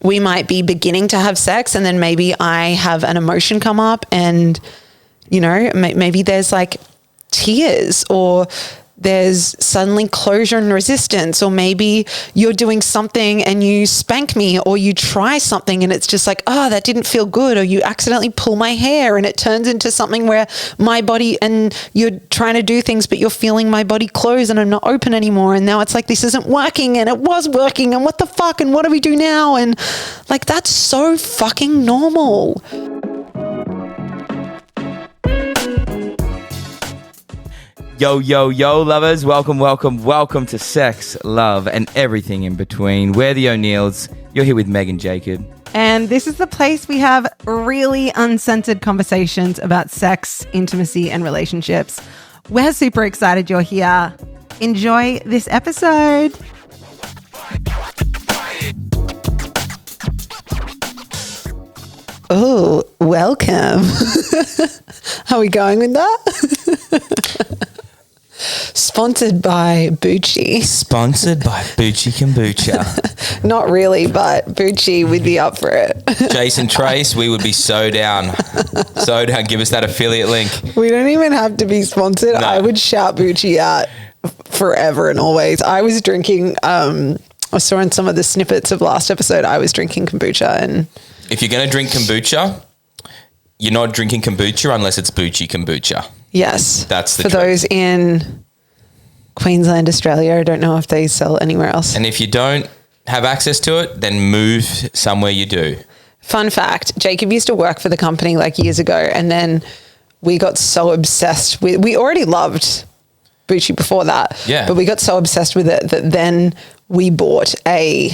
we might be beginning to have sex and then maybe I have an emotion come up and, you know, maybe there's like tears or there's suddenly closure and resistance, or maybe you're doing something and you spank me or you try something and it's just like, oh, that didn't feel good, or you accidentally pull my hair and it turns into something where my body, and you're trying to do things but you're feeling my body close and I'm not open anymore, and now it's like this isn't working and it was working and what the fuck and what do we do now? And like that's so fucking normal. Yo, lovers. Welcome to Sex, Love, and everything in between. We're the O'Neills. You're here with Meg and Jacob. And this is the place we have really uncensored conversations about sex, intimacy, and relationships. We're super excited you're here. Enjoy this episode. Oh, welcome. Are we going with that? Sponsored by Bucci. Sponsored by Bucci Kombucha. Not really, but Bucci, we'd be up for it. Jason Trace, we would be so down. So down. Give us that affiliate link. We don't even have to be sponsored. No. I would shout Bucci out forever and always. I was drinking, I saw in some of the snippets of last episode, I was drinking kombucha. And if you're going to drink kombucha, you're not drinking kombucha unless it's Bucci Kombucha. Yes. That's the for trick. Those in Queensland, Australia. I don't know if they sell anywhere else. And if you don't have access to it, then move somewhere you do. Fun fact, Jacob used to work for the company like years ago, and then we got so obsessed with, we already loved Bucci before that. Yeah. But we got so obsessed with it that then we bought a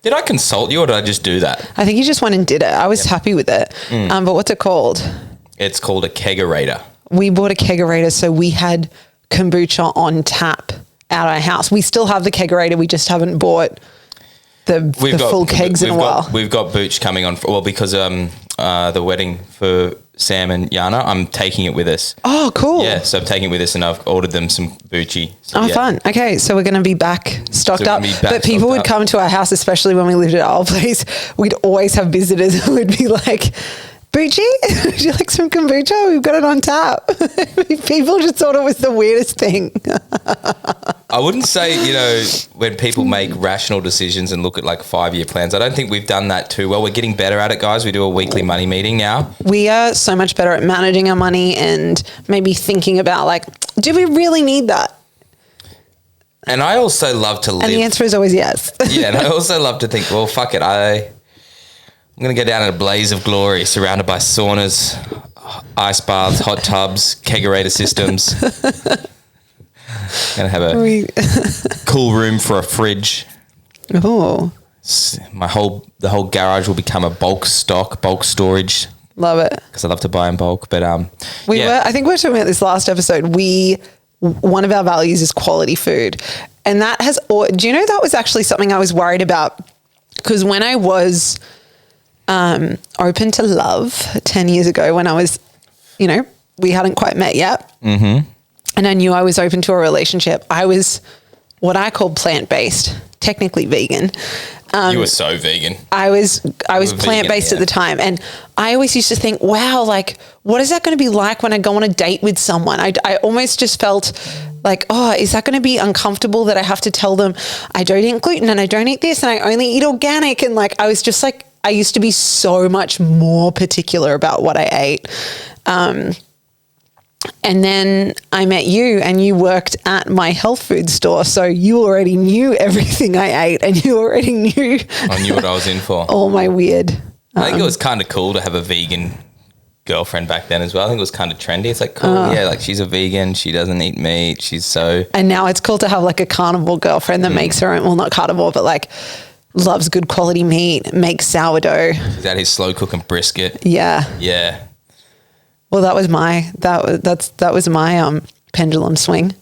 did I consult you or did I just do that? I think you just went and did it. I was happy with it. But what's it called? It's called a kegerator. We bought a kegerator, so we had kombucha on tap at our house. We still have the kegerator. We just haven't bought the full kegs in a while. We've got Booch coming on, because the wedding for Sam and Yana, I'm taking it with us. Oh, cool. Yeah, so I'm taking it with us and I've ordered them some Bucci. So, fun. Okay, so we're going to be back stocked up. But people would come to our house, especially when we lived at our place. We'd always have visitors who would be like, Bucci, would you like some kombucha? We've got it on tap. People just thought it was the weirdest thing. I wouldn't say, when people make rational decisions and look at like 5-year plans, I don't think we've done that too well. We're getting better at it, guys. We do a weekly money meeting now. We are so much better at managing our money and maybe thinking about like, do we really need that? And I also love to live. And the answer is always yes. Yeah, and I also love to think, well, fuck it. I'm going to go down in a blaze of glory surrounded by saunas, ice baths, hot tubs, kegerator systems. Going to have a cool room for a fridge. Oh. The whole garage will become a bulk storage. Love it. Because I love to buy in bulk. But I think we were talking about this last episode. One of our values is quality food. And that do you know that was actually something I was worried about? Because when I was open to love 10 years ago, when I was, we hadn't quite met yet. Mm-hmm. And I knew I was open to a relationship. I was what I called plant-based, technically vegan. You were so vegan. I was plant-based at the time. And I always used to think, wow, like, what is that going to be like when I go on a date with someone? I almost just felt like, oh, is that going to be uncomfortable that I have to tell them I don't eat gluten and I don't eat this and I only eat organic? And like, I was just like, I used to be so much more particular about what I ate. And then I met you and you worked at my health food store. So you already knew everything I ate and you already knew. I knew what I was in for. All my weird. I think it was kind of cool to have a vegan girlfriend back then as well. I think it was kind of trendy. It's like, cool. Yeah, like she's a vegan. She doesn't eat meat. She's so. And now it's cool to have like a carnivore girlfriend that makes her own, well, not carnivore, but like loves good quality meat, makes sourdough. Is that his slow cooking brisket? Yeah. Yeah. Well, that was my pendulum swing.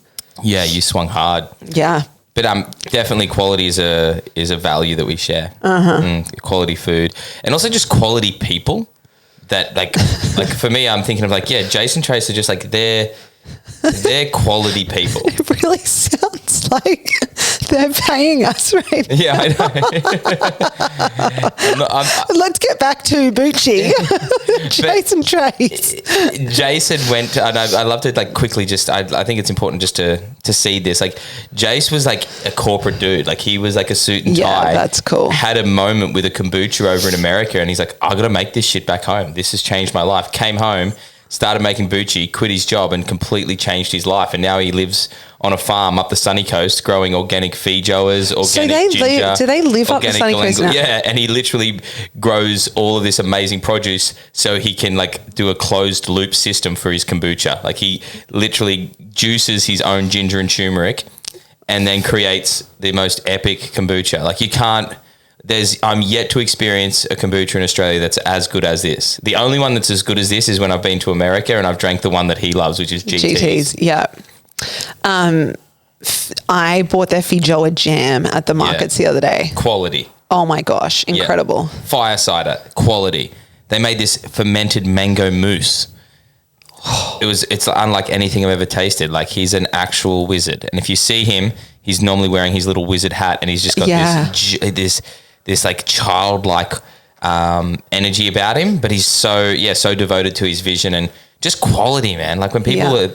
Yeah, you swung hard. Yeah. But definitely quality is a value that we share. Quality food. And also just quality people that like for me, I'm thinking of like, yeah, Jason Trace are just like they're They're quality people. It really sounds like they're paying us, right? Yeah, I know. Let's get back to Bucci. Jason Trace. Jason went, and I love to like quickly just, I think it's important just to see this. Like Jace was like a corporate dude. Like he was like a suit and tie. Yeah, that's cool. Had a moment with a kombucha over in America and he's like, I got to make this shit back home. This has changed my life. Came home, started making bucci, quit his job and completely changed his life. And now he lives on a farm up the sunny coast growing organic feijoas, organic ginger. Do they live up the sunny coast now? Yeah, and he literally grows all of this amazing produce so he can like do a closed loop system for his kombucha. Like he literally juices his own ginger and turmeric and then creates the most epic kombucha. Like you can't... I'm yet to experience a kombucha in Australia that's as good as this. The only one that's as good as this is when I've been to America and I've drank the one that he loves, which is GT's. Yeah. I bought their feijoa jam at the markets the other day. Quality. Oh my gosh, incredible. Yeah. Fire cider, quality. They made this fermented mango mousse. It's unlike anything I've ever tasted. Like he's an actual wizard. And if you see him, he's normally wearing his little wizard hat and he's just got this like childlike energy about him, but he's so devoted to his vision and just quality, man. Like when people are,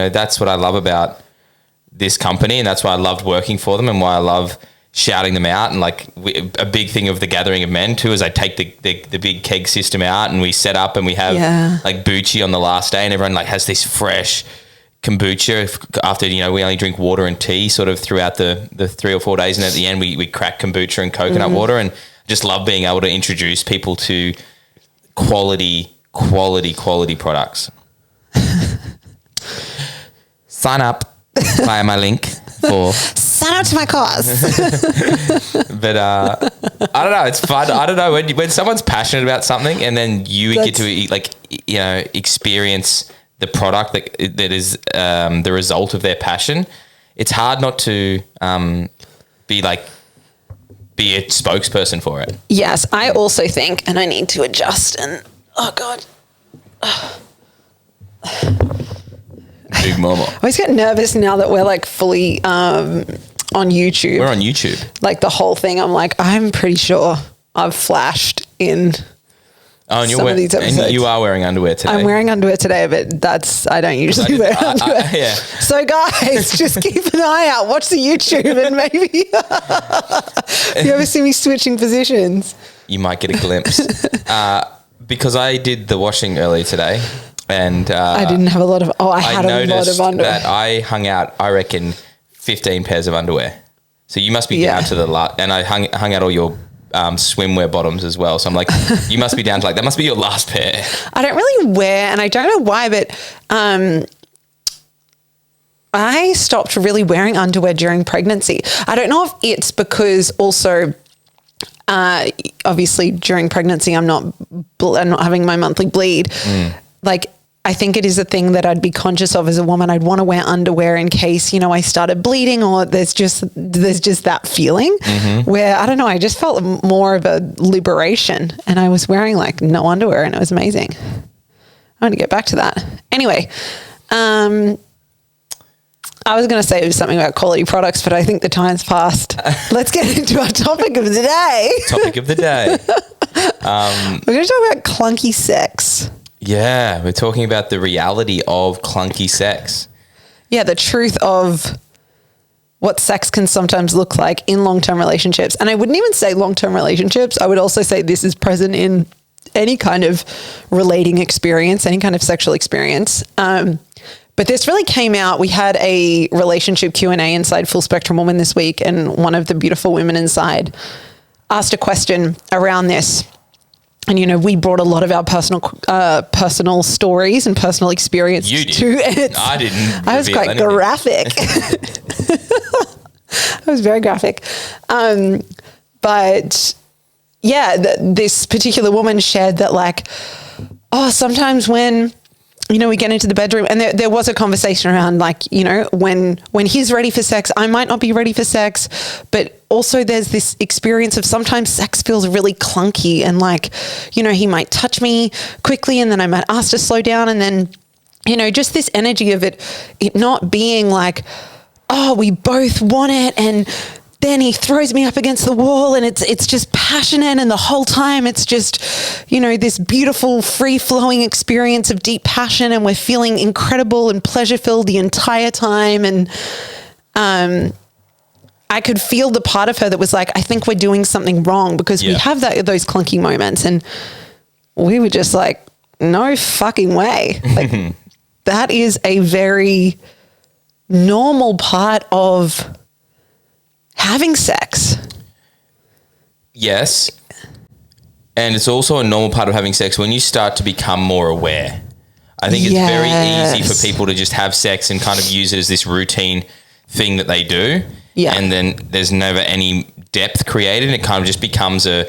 that's what I love about this company and that's why I loved working for them and why I love shouting them out. And like a big thing of the Gathering of Men too is I take the big keg system out and we set up and we have like bucci on the last day and everyone like has this fresh kombucha after, we only drink water and tea sort of throughout the 3 or 4 days. And at the end we crack kombucha and coconut water and just love being able to introduce people to quality products. Sign up via my link for... Sign up to my cause. But I don't know. It's fun. I don't know when someone's passionate about something and then you get to experience the product that is the result of their passion. It's hard not to be a spokesperson for it. Yes, I also think, and I need to adjust and oh God. Big mama. I always get nervous now that we're like fully on YouTube. We're on YouTube. Like the whole thing, I'm like, I'm pretty sure I've flashed in and some of these episodes. And you are wearing underwear today. I'm wearing underwear today, but I don't usually wear underwear. Yeah. So guys, just keep an eye out. Watch the YouTube and maybe if you ever see me switching positions, you might get a glimpse. Because I did the washing earlier today. And I didn't have a lot of. I had a lot of underwear. That I hung out, I reckon, 15 pairs of underwear. So you must be down to the last. And I hung out all your swimwear bottoms as well. So I'm like, you must be down to that must be your last pair. I don't really wear, and I don't know why, but I stopped really wearing underwear during pregnancy. I don't know if it's because also. Obviously, during pregnancy, I'm not having my monthly bleed. Like, I think it is a thing that I'd be conscious of as a woman. I'd want to wear underwear in case, I started bleeding or there's just that feeling where, I don't know, I just felt more of a liberation and I was wearing like no underwear and it was amazing. I want to get back to that. Anyway, I was going to say it was something about quality products, but I think the time's passed. Let's get into our topic of the day. We're going to talk about clunky sex. Yeah, we're talking about the reality of clunky sex. Yeah, the truth of what sex can sometimes look like in long-term relationships. And I wouldn't even say long-term relationships. I would also say this is present in any kind of relating experience, any kind of sexual experience. But this really came out. We had a relationship Q&A inside Full Spectrum Woman this week, and one of the beautiful women inside asked a question around this. And, we brought a lot of our personal stories and personal experience to it. I didn't. I was quite graphic. I was very graphic. But yeah, this particular woman shared that sometimes when, we get into the bedroom and there was a conversation around when he's ready for sex, I might not be ready for sex, but also there's this experience of sometimes sex feels really clunky and he might touch me quickly and then I might ask to slow down and then you know, just this energy of it not being like, oh, we both want it, and then he throws me up against the wall, and it's just passionate, and the whole time it's just, you know, this beautiful free-flowing experience of deep passion, and we're feeling incredible and pleasure-filled the entire time. And I could feel the part of her that was like, I think we're doing something wrong, because we have those clunky moments, and we were just like, no fucking way. Like, that is a very normal part of having sex. Yes. And it's also a normal part of having sex when you start to become more aware. I think it's very easy for people to just have sex and kind of use it as this routine thing that they do. Yeah. And then there's never any depth created, and it kind of just becomes a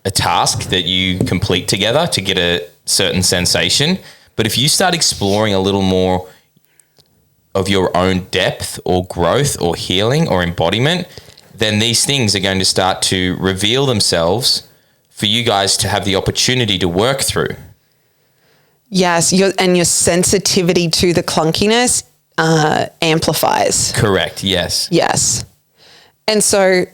task that you complete together to get a certain sensation. But if you start exploring a little more of your own depth or growth or healing or embodiment, then these things are going to start to reveal themselves for you guys to have the opportunity to work through. Yes, your sensitivity to the clunkiness amplifies. Correct, yes. Yes. And so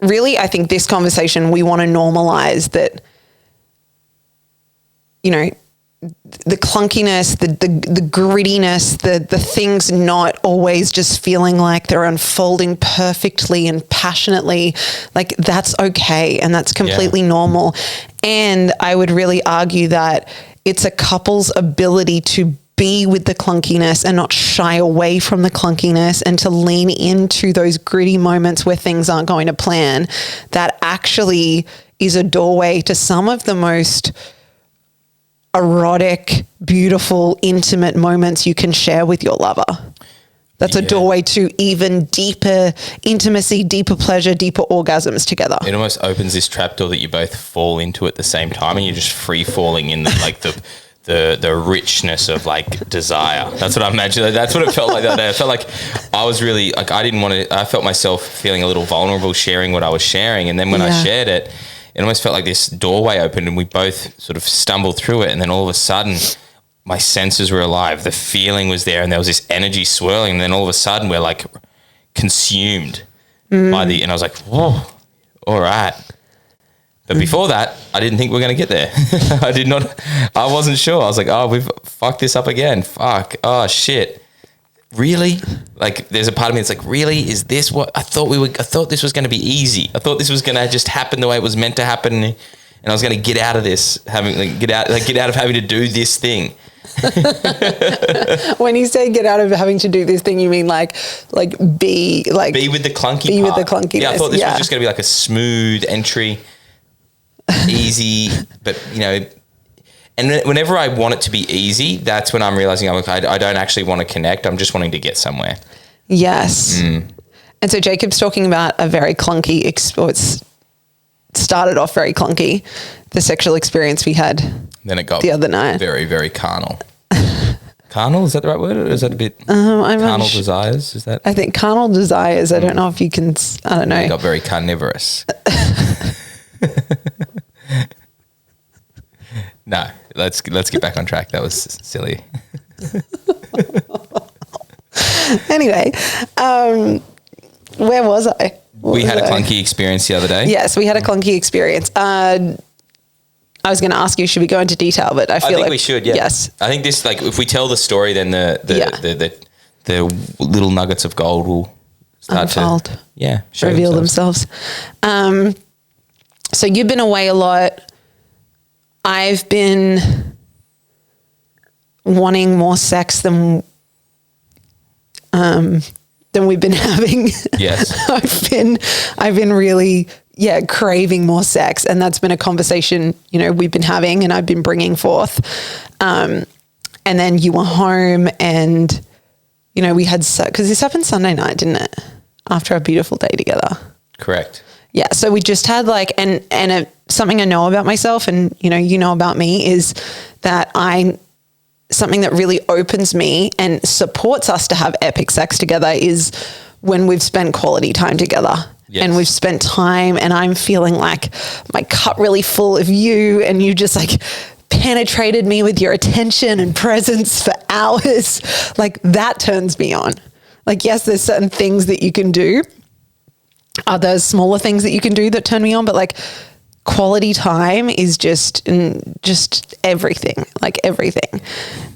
really, I think this conversation, we want to normalize that, you know, the clunkiness, the grittiness, the things not always just feeling like they're unfolding perfectly and passionately, like that's okay, and that's completely normal. And I would really argue that it's a couple's ability to be with the clunkiness and not shy away from the clunkiness, and to lean into those gritty moments where things aren't going to plan. That actually is a doorway to some of the most erotic, beautiful, intimate moments you can share with your lover. That's a doorway to even deeper intimacy, deeper pleasure, deeper orgasms together. It almost opens this trapdoor that you both fall into at the same time, and you're just free falling in the richness of like desire. That's what I imagine. That's what it felt like that day. I felt like I was really like, I felt myself feeling a little vulnerable sharing what I was sharing. And then when I shared it, it almost felt like this doorway opened, and we both sort of stumbled through it. And then all of a sudden my senses were alive. The feeling was there, and there was this energy swirling. And then all of a sudden we're like consumed by and I was like, whoa, all right. But before that, I didn't think we were going to get there. I wasn't sure. I was like, oh, we've fucked this up again. Fuck. Oh, shit. Really? Like, there's a part of me that's like, really? Is this what I thought I thought this was going to be easy. I thought this was going to just happen the way it was meant to happen. And I was going to get out of this, get out of having to do this thing. When you say get out of having to do this thing, you mean like be with the clunky part. With the clunkiness. Yeah, I thought this was just going to be like a smooth entry, easy, but you know. And whenever I want it to be easy, that's when I'm realizing I don't actually want to connect. I'm just wanting to get somewhere. Yes. And so Jacob's talking about a very clunky, started off very clunky, the sexual experience we had then it got the other night. Very, very carnal. Carnal, is that the right word? Or is that a bit carnal desires? Is that? I think carnal desires. I don't know if you can, I don't know. It got very carnivorous. No, let's get back on track. That was silly. Anyway, where was I? We had a clunky experience the other day. Yes, we had a clunky experience. I was going to ask you, should we go into detail? But I think we should. Yeah. Yes. I think this, like, if we tell the story, then the little nuggets of gold will start to reveal themselves. So you've been away a lot. I've been wanting more sex than we've been having. Yes. I've been really, craving more sex. And that's been a conversation, we've been having and I've been bringing forth. And then you were home and, we had, because this happened Sunday night, didn't it? After a beautiful day together. Correct. Yeah. So we just had something I know about myself and, you know about me is that something that really opens me and supports us to have epic sex together is when we've spent quality time together. Yes. And we've spent time and I'm feeling like my cup really full of you and you just like penetrated me with your attention and presence for hours. Like that turns me on. Like, yes, there's certain things that you can do. Other smaller things that you can do that turn me on, but like quality time is just everything, like everything.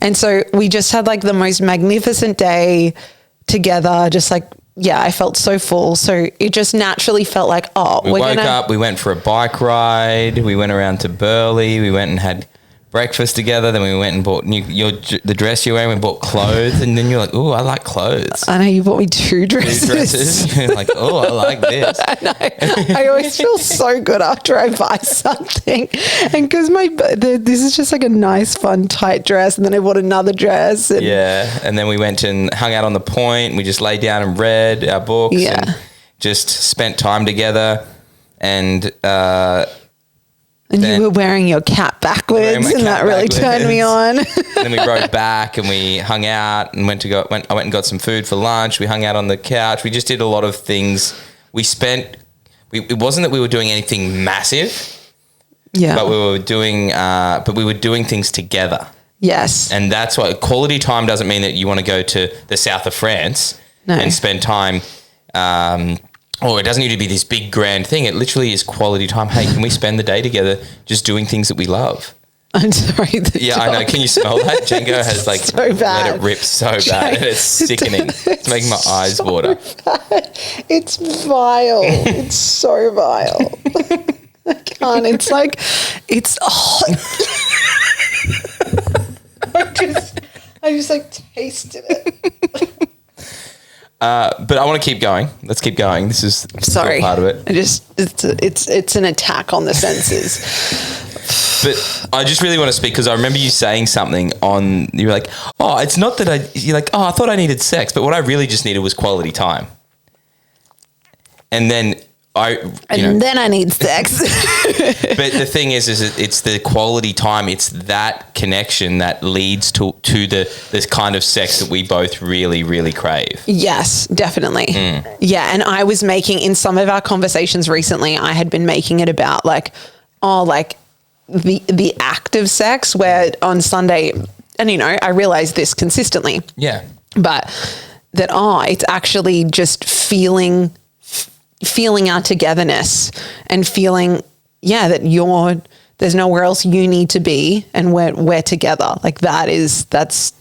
And so we just had like the most magnificent day together, just like, yeah, I felt so full. So it just naturally felt like, we woke up, we went for a bike ride, we went around to Burleigh, we went and had breakfast together, then we went and bought the dress you're wearing, we bought clothes, and then you're like, oh, I like clothes. I know, you bought me two dresses. You're like, oh, I like this. I know. I always feel so good after I buy something. And because this is just like a nice, fun, tight dress, and then I bought another dress. And and then we went and hung out on the point. We just laid down and read our books and just spent time together. And you were wearing your cap backwards, and that really turned me on. Then we rode back and we hung out and I went and got some food for lunch. We hung out on the couch. We just did a lot of things. It wasn't that we were doing anything massive, but we were doing things together. Yes. And that's why quality time doesn't mean that you want to go to the south of France and spend time. It doesn't need to be this big grand thing. It literally is quality time. Hey, can we spend the day together just doing things that we love? I'm sorry. I know. Can you smell that? Django has like so let it rip so bad. It's sickening. It's making my eyes water. It's vile. It's so vile. I can't. It's like, it's I just like tasted it. But I want to keep going. Let's keep going. This is part of it. It's an attack on the senses. But I just really want to speak because I remember you saying something you were like, oh, it's not that you're like, oh, I thought I needed sex, but what I really just needed was quality time. And then then I need sex. But the thing is it's the quality time. It's that connection that leads to this kind of sex that we both really, really crave. Yes, definitely. Yeah. And I was making, in some of our conversations recently, I had been making it about like the act of sex, where on Sunday, and I realize this consistently. Yeah. But that, it's actually just feeling our togetherness and feeling, that there's nowhere else you need to be, and we're together. Like that's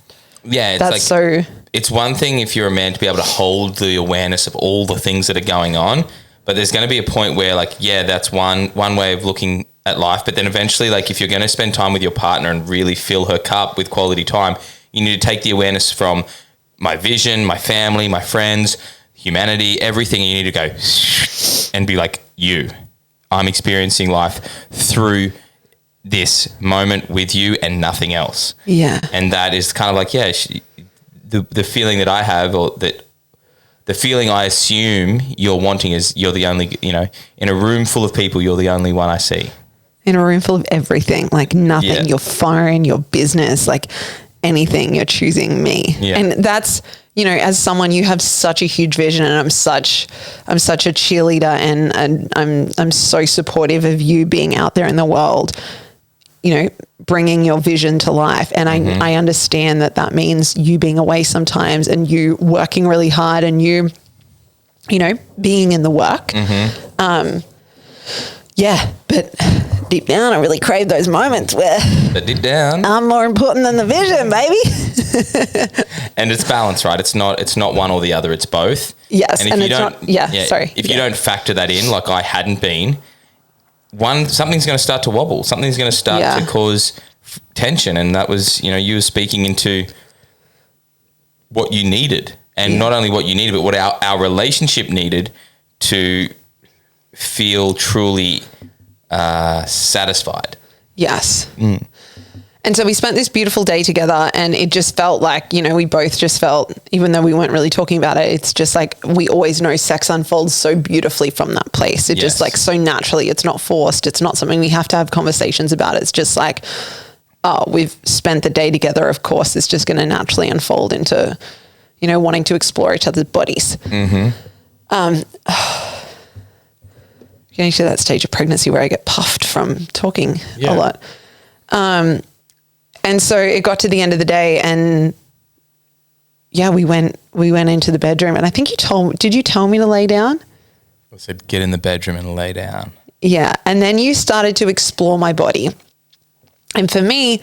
so. It's one thing if you're a man to be able to hold the awareness of all the things that are going on, but there's going to be a point where that's one way of looking at life. But then eventually, like if you're going to spend time with your partner and really fill her cup with quality time, you need to take the awareness from my vision, my family, my friends, humanity, everything. You need to go and be like, I'm experiencing life through this moment with you and nothing else. Yeah. And that is kind of like, the feeling that I have, or that the feeling I assume you're wanting is you're the only, in a room full of people, you're the only one I see. In a room full of everything, like nothing, your phone, your business, like anything, you're choosing me. Yeah. And that's, as someone, you have such a huge vision, and I'm such a cheerleader, and I'm so supportive of you being out there in the world, bringing your vision to life. And I understand that means you being away sometimes, and you working really hard, and you being in the work. But deep down, I really crave those moments where deep down, I'm more important than the vision, baby. And it's balance, right? It's not one or the other. It's both. Yes. And if you don't, if you don't factor that in, like I hadn't been, something's going to start to wobble. Something's going to start to cause tension. And that was, you were speaking into what you needed, and not only what you needed, but what our relationship needed to feel truly satisfied. Yes. And so we spent this beautiful day together, and it just felt like, we both just felt, even though we weren't really talking about it, it's just like, we always know sex unfolds so beautifully from that place. It just like so naturally, it's not forced. It's not something we have to have conversations about. It's just like, we've spent the day together. Of course, it's just going to naturally unfold into, wanting to explore each other's bodies. Getting to that stage of pregnancy where I get puffed from talking a lot. And so it got to the end of the day, and yeah, we went into the bedroom, and I think did you tell me to lay down? I said, get in the bedroom and lay down. Yeah. And then you started to explore my body. And for me,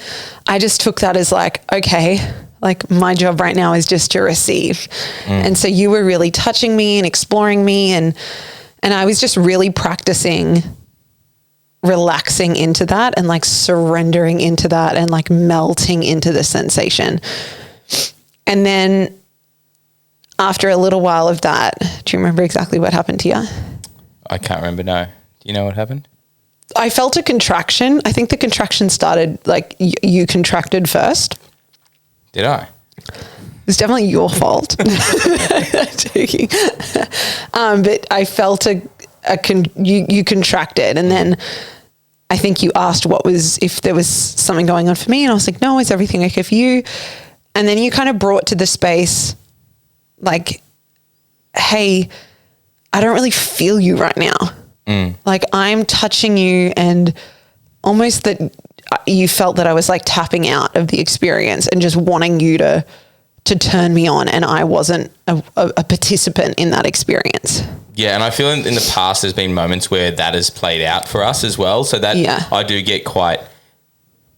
I just took that as like, okay, like my job right now is just to receive. And so you were really touching me and exploring me, and I was just really practicing relaxing into that and like surrendering into that and like melting into the sensation. And then after a little while of that, do you remember exactly what happened to you? I can't remember, no. Do you know what happened? I felt a contraction. I think the contraction started like you contracted first. Did I? It's definitely your fault. Joking. But I felt you contracted, and then I think you asked if there was something going on for me, and I was like, no, is everything okay for you? And then you kind of brought to the space like, hey, I don't really feel you right now. Like I'm touching you, and almost that you felt that I was like tapping out of the experience and just wanting you to turn me on, and I wasn't a participant in that experience. Yeah, and I feel in the past there's been moments where that has played out for us as well. So that I do get quite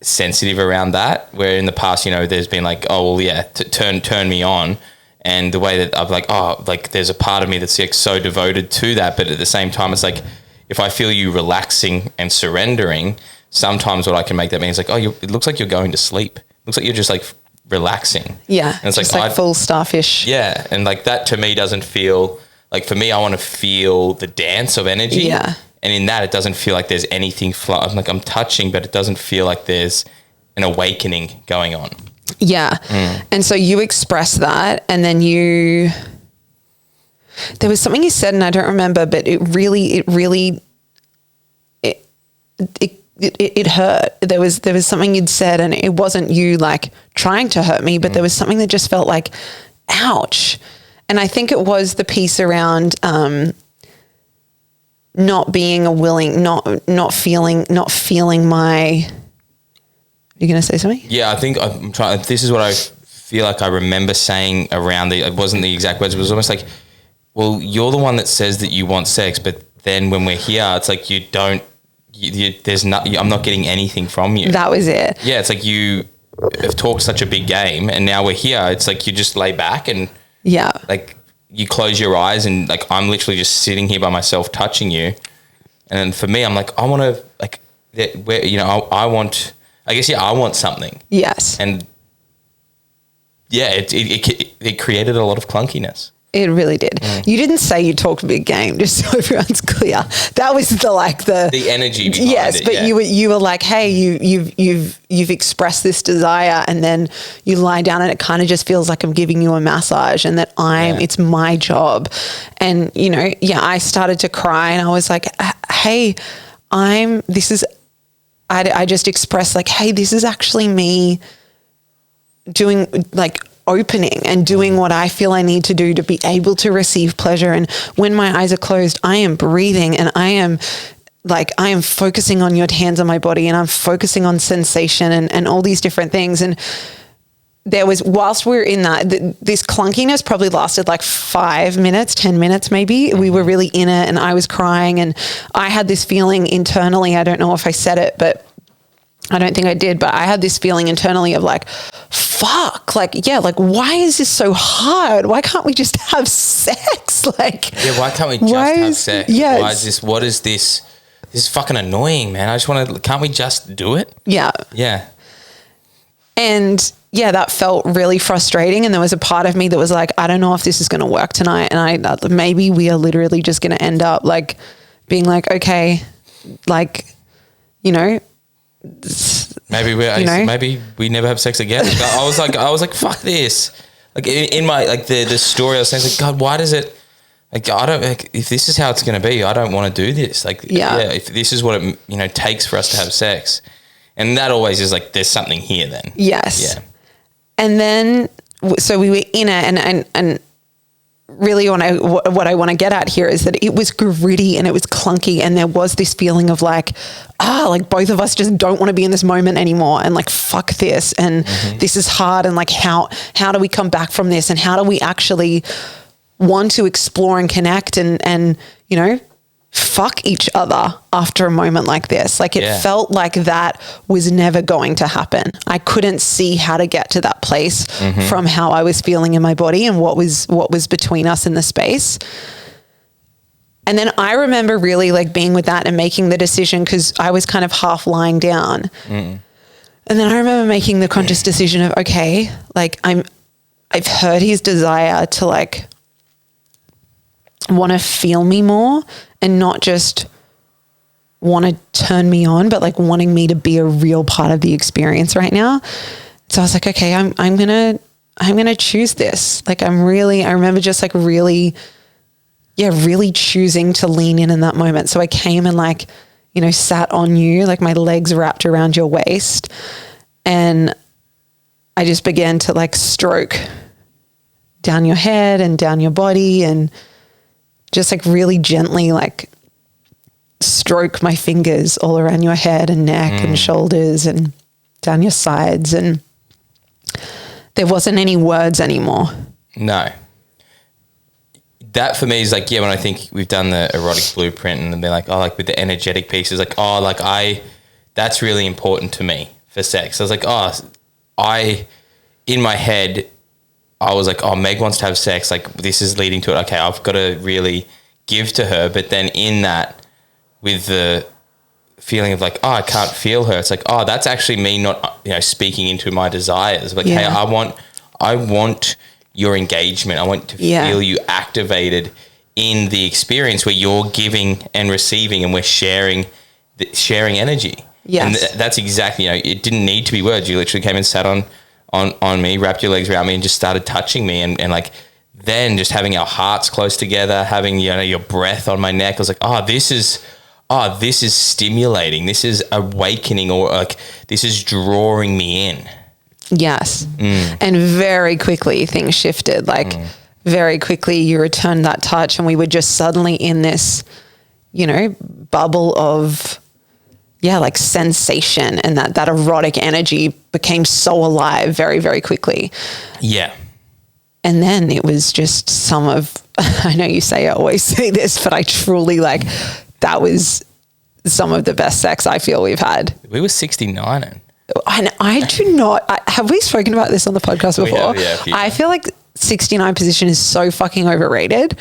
sensitive around that, where in the past, you know, there's been like, oh, well, yeah, turn me on. And the way that I'm like, oh, like there's a part of me that's like so devoted to that. But at the same time, it's like, if I feel you relaxing and surrendering, sometimes what I can make that mean is like, oh, it looks like you're going to sleep. It looks like you're just like relaxing. Yeah. And it's just like full starfish. Yeah. And like that to me doesn't feel like, for me, I want to feel the dance of energy. Yeah. And in that, it doesn't feel like there's anything I'm like, I'm touching, but it doesn't feel like there's an awakening going on. Yeah. And so you expressed that, and then there was something you said, and I don't remember, but it hurt. There was something you'd said, and it wasn't you like trying to hurt me, but there was something that just felt like, ouch. And I think it was the piece around, not being not feeling my, are you going to say something? Yeah, I think I'm trying. This is what I feel like I remember saying around it wasn't the exact words. It was almost like, well, you're the one that says that you want sex, but then when we're here, it's like you don't. I'm not getting anything from you. That was it. Yeah, it's like you have talked such a big game, and now we're here. It's like you just lay back and like you close your eyes, and like I'm literally just sitting here by myself, touching you. And then for me, I'm like, I want to like, where you know, I want. I guess, I want something. Yes. And yeah, it created a lot of clunkiness. It really did. You didn't say you talked a big game, just so everyone's clear. That was the energy behind yes, it. But you were like, hey, you've expressed this desire, and then you lie down, and it kind of just feels like I'm giving you a massage, and that it's my job. And you know, I started to cry, and I was like, hey, I just expressed like, hey, this is actually me doing like opening and doing what I feel I need to do to be able to receive pleasure. And when my eyes are closed, I am breathing, and I am focusing on your hands on my body, and I'm focusing on sensation and all these different things. And there was, whilst we were in that, this clunkiness probably lasted like 5 minutes, 10 minutes maybe. We were really in it, and I was crying, and I had this feeling internally. I don't know if I said it, but I don't think I did, but I had this feeling internally of like, fuck, like, why is this so hard? Why can't we just have sex? Like, why can't we just have sex? Yeah. Why is this, what is this? This is fucking annoying, man. I just want to, can't we just do it? Yeah. Yeah. And that felt really frustrating. And there was a part of me that was like, I don't know if this is going to work tonight. And maybe we are literally just going to end up like being like, okay, like, you know, maybe we never have sex again. I was like, fuck this. Like in my, like the story I was saying, like, God, why does it, like, I don't, like, if this is how it's going to be, I don't want to do this. Like, if this is what it, you know, takes for us to have sex. And that always is like, there's something here then. Yes. Yeah. And then, so we were in it, and really what I want to get at here is that it was gritty and it was clunky, and there was this feeling of like both of us just don't want to be in this moment anymore, and like fuck this, and this is hard, and like how do we come back from this, and how do we actually want to explore and connect and you know, fuck each other after a moment like this. Like it felt like that was never going to happen. I couldn't see how to get to that place from how I was feeling in my body and what was between us in the space. And then I remember really like being with that and making the decision, because I was kind of half lying down. And then I remember making the conscious decision of, okay, like I've heard his desire to like want to feel me more and not just want to turn me on, but like wanting me to be a real part of the experience right now. So I was like, okay, I'm going to choose this. Like I remember just like really choosing to lean in that moment. So I came and like, you know, sat on you, like my legs wrapped around your waist, and I just began to like stroke down your head and down your body, and just like really gently like stroke my fingers all around your head and neck and shoulders and down your sides. And there wasn't any words anymore. No. That for me is like, when I think we've done the erotic blueprint and they're like, like with the energetic pieces, like, that's really important to me for sex. I was like, in my head, I was like, Meg wants to have sex. Like this is leading to it. Okay, I've got to really give to her. But then in that, with the feeling of like, I can't feel her. It's like, that's actually me not, speaking into my desires. Like, hey, I want your engagement. I want to feel you activated in the experience where you're giving and receiving, and we're sharing energy. Yes. And that's exactly, it didn't need to be words. You literally came and sat on me, wrapped your legs around me, and just started touching me, and like then just having our hearts close together, having your breath on my neck. I was like, this is stimulating, this is awakening, or like this is drawing me in. Yes. And very quickly things shifted. Like very quickly you returned that touch, and we were just suddenly in this, bubble of like sensation, and that erotic energy became so alive very, very quickly. Yeah. And then it was just I know you say I always say this, but I truly that was some of the best sex I feel we've had. We were 69. And I do not, have we spoken about this on the podcast before? We have, I feel like 69 position is so fucking overrated.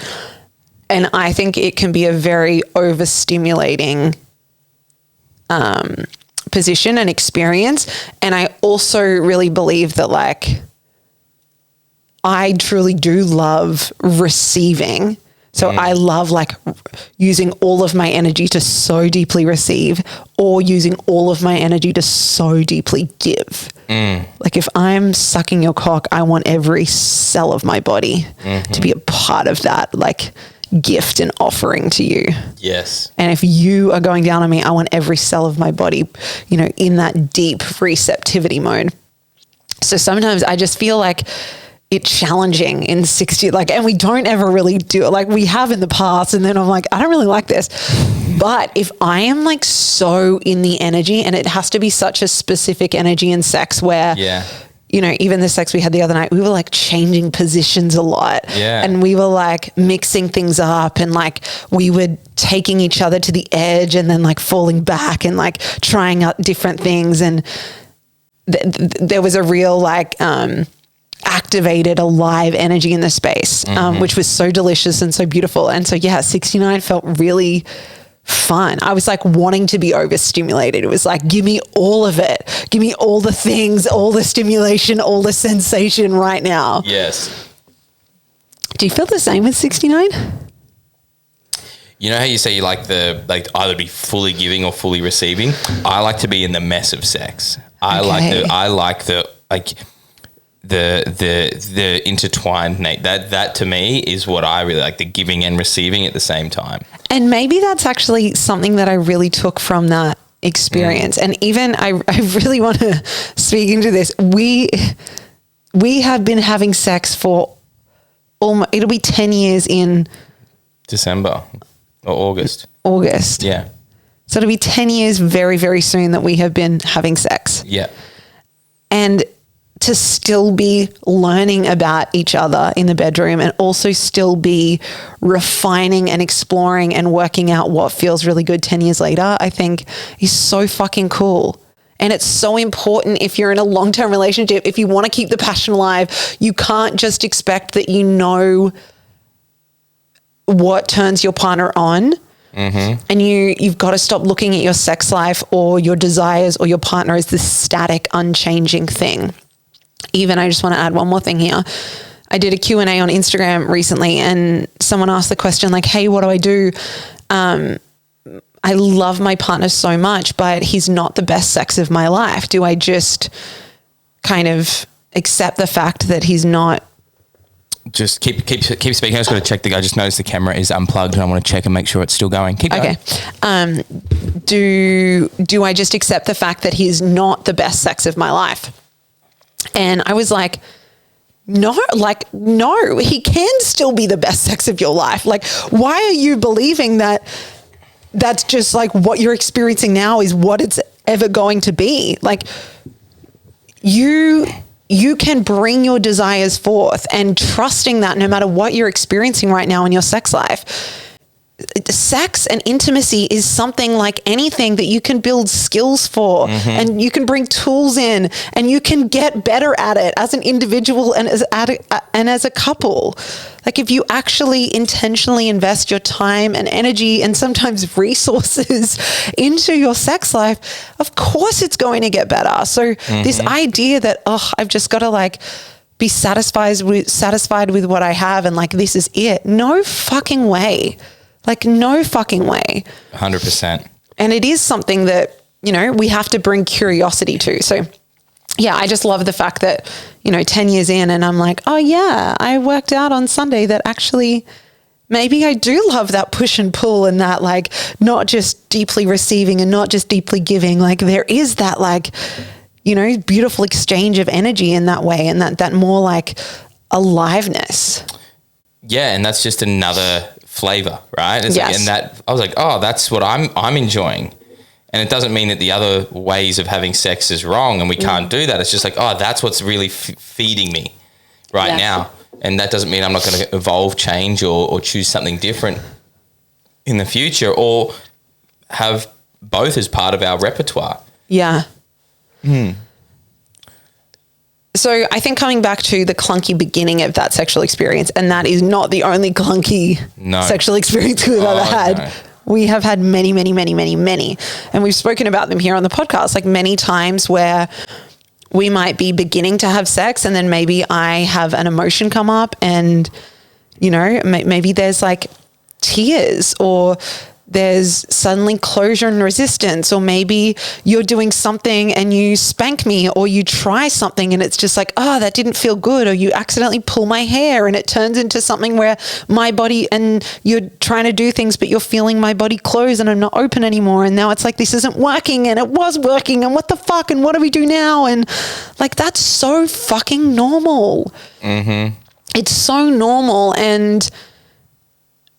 And I think it can be a very overstimulating position and experience. And I also really believe that I truly do love receiving. So I love using all of my energy to so deeply receive, or using all of my energy to so deeply give. Like if I'm sucking your cock, I want every cell of my body to be a part of that gift and offering to you. Yes. And if you are going down on me, I want every cell of my body, in that deep receptivity mode. So sometimes I just feel like it's challenging in 60, and we don't ever really do it. We have in the past, and then I'm like, I don't really like this. But if I am so in the energy, and it has to be such a specific energy in sex where, even the sex we had the other night, we were changing positions a lot. Yeah. And we were mixing things up, and we were taking each other to the edge and then falling back and trying out different things. And there was a real activated, alive energy in the space, which was so delicious and so beautiful. And so, 69 felt really fun. I was wanting to be overstimulated. It was give me all of it. Give me all the things, all the stimulation, all the sensation right now. Yes. Do you feel the same with 69? You know how you say you either be fully giving or fully receiving? I like to be in the mess of sex. I like the intertwined Nate. That to me is what I really like, the giving and receiving at the same time. And maybe that's actually something that I really took from that experience. And even I really want to speak into this. We have been having sex for it'll be 10 years in December or August. Yeah. So it'll be 10 years very, very soon that we have been having sex. Yeah. And to still be learning about each other in the bedroom and also still be refining and exploring and working out what feels really good 10 years later, I think is so fucking cool. And it's so important if you're in a long-term relationship, if you want to keep the passion alive, you can't just expect that you know what turns your partner on. Mm-hmm. And you've got to stop looking at your sex life or your desires or your partner as this static, unchanging thing. Even, I just want to add one more thing here. I did a Q&A on Instagram recently and someone asked the question like, hey, what do I do? I love my partner so much, but he's not the best sex of my life. Do I just kind of accept the fact that he's not? Just keep speaking. I just got to check I just noticed the camera is unplugged and I want to check and make sure it's still going. Keep going. Okay. Do I just accept the fact that he's not the best sex of my life? And I was like, no, he can still be the best sex of your life. Like, why are you believing that that's just like what you're experiencing now is what it's ever going to be? Like, you can bring your desires forth and trusting that no matter what you're experiencing right now in your sex life, sex and intimacy is something like anything that you can build skills for, and you can bring tools in and you can get better at it as an individual and as a couple. Like if you actually intentionally invest your time and energy and sometimes resources into your sex life, of course it's going to get better. So this idea that, I've just got to like be satisfied with what I have and like this is it. No fucking way. Like no fucking way. 100%. And it is something that, we have to bring curiosity to. So yeah, I just love the fact that, 10 years in and I'm like, oh yeah, I worked out on Sunday that actually maybe I do love that push and pull and that like not just deeply receiving and not just deeply giving. Like there is that like, beautiful exchange of energy in that way and that more like aliveness. Yeah. And that's just another flavor, right? It's yes. like, and that I was like, oh, that's what I'm enjoying. And it doesn't mean that the other ways of having sex is wrong and we can't do that. It's just like, oh, that's what's really feeding me right now. And that doesn't mean I'm not going to evolve, change or choose something different in the future or have both as part of our repertoire. Yeah. So I think coming back to the clunky beginning of that sexual experience, and that is not the only clunky sexual experience we've ever had. No. We have had many, many, many, many, many. And we've spoken about them here on the podcast, like many times where we might be beginning to have sex and then maybe I have an emotion come up and, maybe there's like tears or there's suddenly closure and resistance, or maybe you're doing something and you spank me or you try something and it's just like, oh, that didn't feel good, or you accidentally pull my hair and it turns into something where my body and you're trying to do things but you're feeling my body close and I'm not open anymore, and now it's like this isn't working and it was working and what the fuck and what do we do now? And like that's so fucking normal. It's so normal. And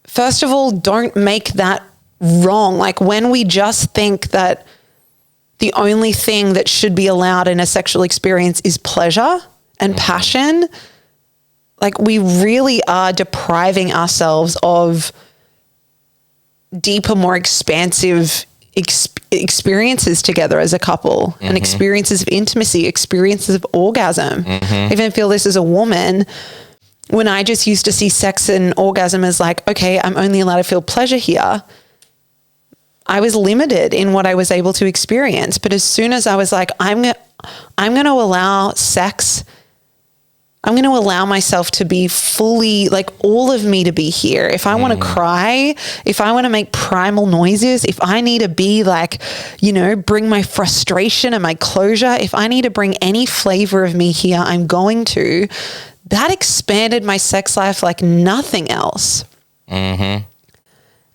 first of all, don't make that wrong. Like when we just think that the only thing that should be allowed in a sexual experience is pleasure and passion, like we really are depriving ourselves of deeper, more expansive experiences together as a couple and experiences of intimacy, experiences of orgasm. I even feel this as a woman. When I just used to see sex and orgasm as like, okay, I'm only allowed to feel pleasure here, I was limited in what I was able to experience. But as soon as I was like, I'm going to allow sex, I'm going to allow myself to be fully, like all of me to be here. If I want to cry, if I want to make primal noises, if I need to be like, bring my frustration and my closure, if I need to bring any flavor of me here, I'm going to. That expanded my sex life like nothing else.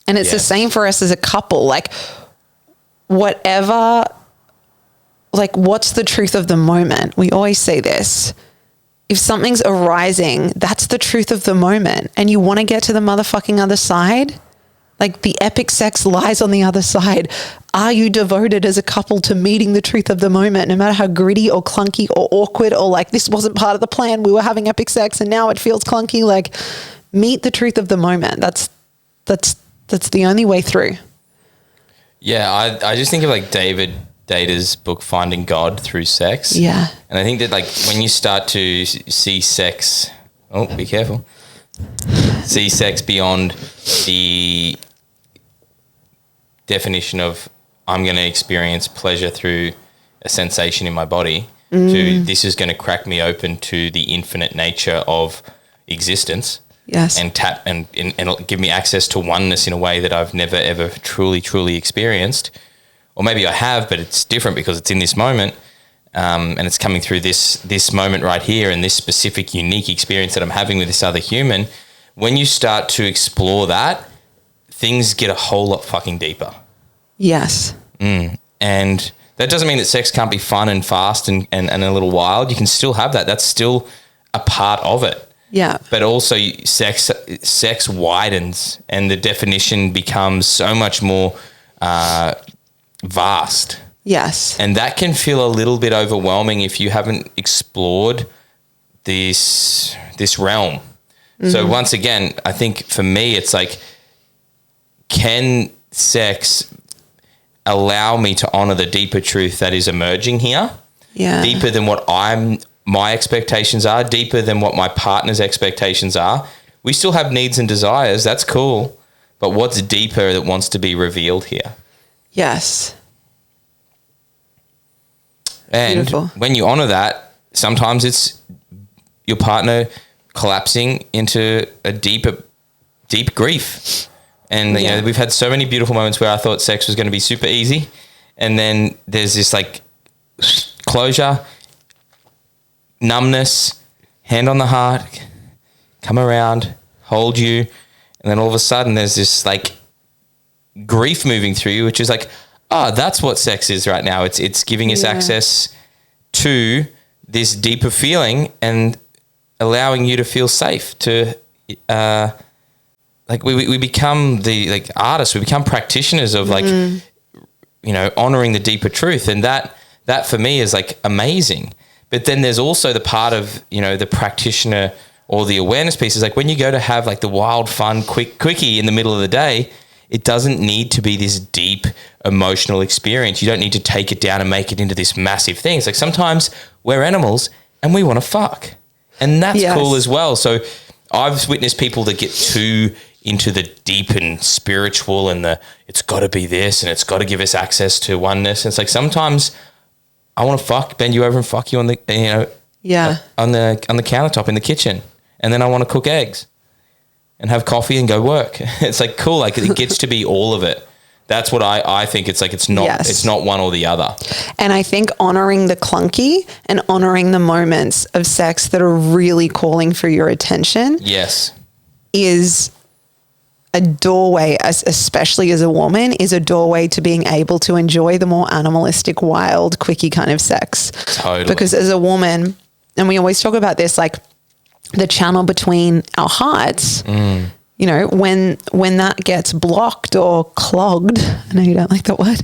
And it's the same for us as a couple. Like whatever, like what's the truth of the moment? We always say this. if something's arising, that's the truth of the moment. And you want to get to the motherfucking other side. Like the epic sex lies on the other side. Are you devoted as a couple to meeting the truth of the moment, no matter how gritty or clunky or awkward or like this wasn't part of the plan, we were having epic sex and now it feels clunky? Like, meet the truth of the moment. That's the only way through. Yeah, I just think of like David Data's book Finding God Through Sex. Yeah. And I think that like when you start to see sex, oh, be careful. See sex beyond the definition of I'm going to experience pleasure through a sensation in my body to this is going to crack me open to the infinite nature of existence. Yes. And tap and give me access to oneness in a way that I've never, ever truly experienced. Or maybe I have, but it's different because it's in this moment. And it's coming through this moment right here and this specific unique experience that I'm having with this other human. When you start to explore that, things get a whole lot fucking deeper. Yes. And that doesn't mean that sex can't be fun and fast and a little wild. You can still have that. That's still a part of it. Yeah. But also sex widens and the definition becomes so much more vast. Yes. And that can feel a little bit overwhelming if you haven't explored this realm. So once again, I think for me, it's like, can sex allow me to honor the deeper truth that is emerging here? Yeah. Deeper than what my expectations are, deeper than what my partner's expectations are. We still have needs and desires. That's cool. But what's deeper that wants to be revealed here? Yes. And Beautiful. when you honor that, sometimes it's your partner collapsing into a deep grief. And you know, we've had so many beautiful moments where I thought sex was going to be super easy. And then there's this like closure, numbness, hand on the heart, come around, hold you. And then all of a sudden there's this like grief moving through you, which is like, oh, that's what sex is right now. It's giving us access to this deeper feeling and allowing you to feel safe to, like we become the like artists, we become practitioners of like, you know, honoring the deeper truth. And that for me is like amazing. But then there's also the part of, you know, the practitioner or the awareness piece is like when you go to have like the wild, fun, quickie in the middle of the day, it doesn't need to be this deep emotional experience. You don't need to take it down and make it into this massive thing. It's like sometimes we're animals and we want to fuck. And that's cool as well. So I've witnessed people that get too into the deep and spiritual and it's got to be this and it's got to give us access to oneness. And it's like sometimes I want to bend you over and fuck you on the, you know, on the countertop in the kitchen. And then I want to cook eggs and have coffee and go work. It's like cool. Like it gets to be all of it. That's what I think. It's like, it's not one or the other. And I think honoring the clunky and honoring the moments of sex that are really calling for your attention. Yes. Is a doorway, especially as a woman, is a doorway to being able to enjoy the more animalistic, wild, quickie kind of sex. Totally. Because as a woman, and we always talk about this, like the channel between our hearts, you know, when that gets blocked or clogged, I know you don't like that word,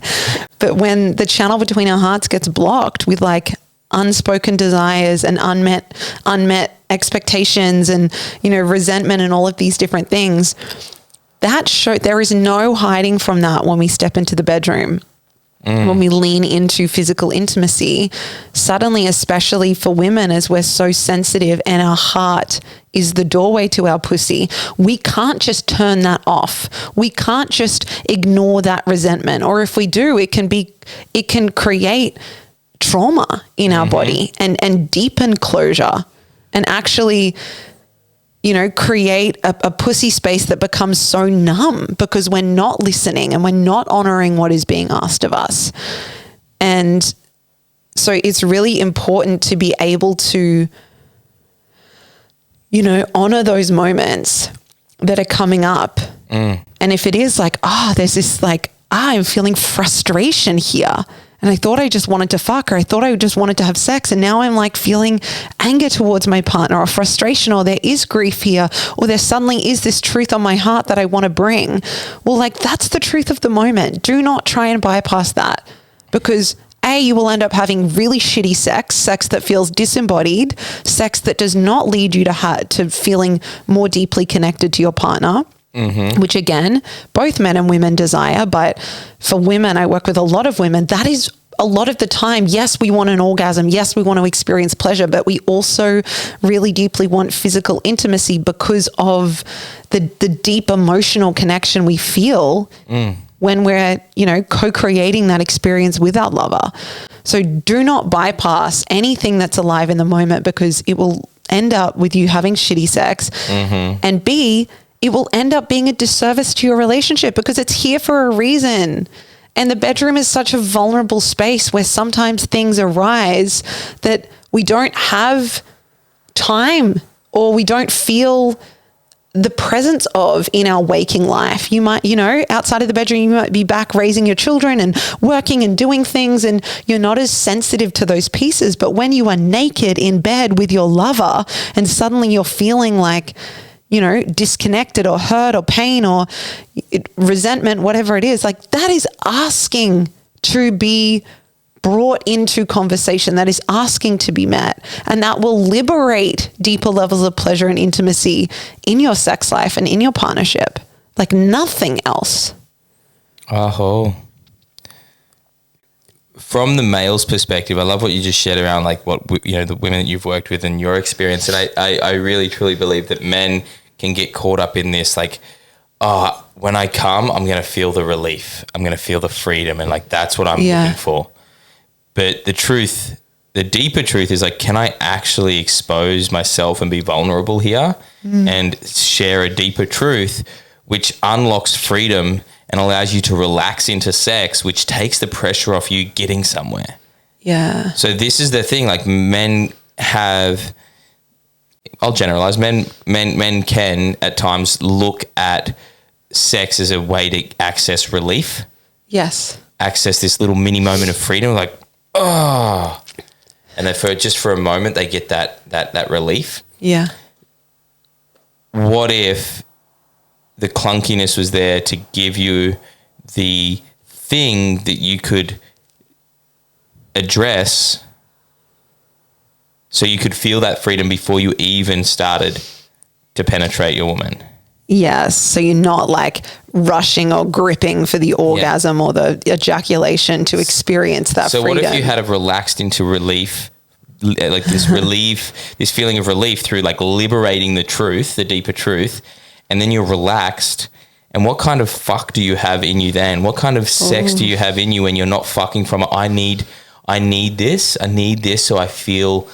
but when the channel between our hearts gets blocked with like unspoken desires and unmet expectations and, you know, resentment and all of these different things, there is no hiding from that when we step into the bedroom. When we lean into physical intimacy, suddenly, especially for women, as we're so sensitive and our heart is the doorway to our pussy, we can't just turn that off. We can't just ignore that resentment. Or if we do, it can create trauma in our body and deepen closure and actually, you know, create a pussy space that becomes so numb because we're not listening and we're not honoring what is being asked of us. And so it's really important to be able to, you know, honor those moments that are coming up. And if it is like, there's this like, I'm feeling frustration here. and I thought I just wanted to fuck, or I thought I just wanted to have sex, and now I'm like feeling anger towards my partner, or frustration, or there is grief here, or there suddenly is this truth on my heart that I want to bring. Well, like, that's the truth of the moment. Do not try and bypass that, because you will end up having really shitty sex that feels disembodied, sex that does not lead you to feeling more deeply connected to your partner. Mm-hmm. Which again, both men and women desire. But for women, I work with a lot of women. That is a lot of the time. Yes, we want an orgasm. Yes, we want to experience pleasure, but we also really deeply want physical intimacy because of the deep emotional connection we feel when we're, co-creating that experience with our lover. So do not bypass anything that's alive in the moment, because it will end up with you having shitty sex. Mm-hmm. And B, it will end up being a disservice to your relationship, because it's here for a reason. And the bedroom is such a vulnerable space where sometimes things arise that we don't have time, or we don't feel the presence of in our waking life. You might, outside of the bedroom, you might be back raising your children and working and doing things, and you're not as sensitive to those pieces. But when you are naked in bed with your lover and suddenly you're feeling like, disconnected or hurt or pain or resentment, whatever it is, like, that is asking to be brought into conversation, that is asking to be met, and that will liberate deeper levels of pleasure and intimacy in your sex life and in your partnership, like nothing else. Oh. From the male's perspective, I love what you just shared around, like, what, the women that you've worked with and your experience. And I really, truly believe that men can get caught up in this, like, when I come, I'm going to feel the relief. I'm going to feel the freedom. And, like, that's what I'm looking for. But the deeper truth is, like, can I actually expose myself and be vulnerable here and share a deeper truth, which unlocks freedom and allows you to relax into sex, which takes the pressure off you getting somewhere. Yeah. So this is the thing, like, men have, I'll generalize, men can at times look at sex as a way to access relief. Yes. Access this little mini moment of freedom, like, oh. And then for a moment they get that relief. Yeah. What if the clunkiness was there to give you the thing that you could address so you could feel that freedom before you even started to penetrate your woman? Yes. So you're not like rushing or gripping for the orgasm or the ejaculation to experience that freedom. So what if you had relaxed into relief, like this relief, this feeling of relief through, like, liberating the truth, the deeper truth, and then you're relaxed, and what kind of fuck do you have in you then? What kind of sex do you have in you when you're not fucking from it? I need this so I feel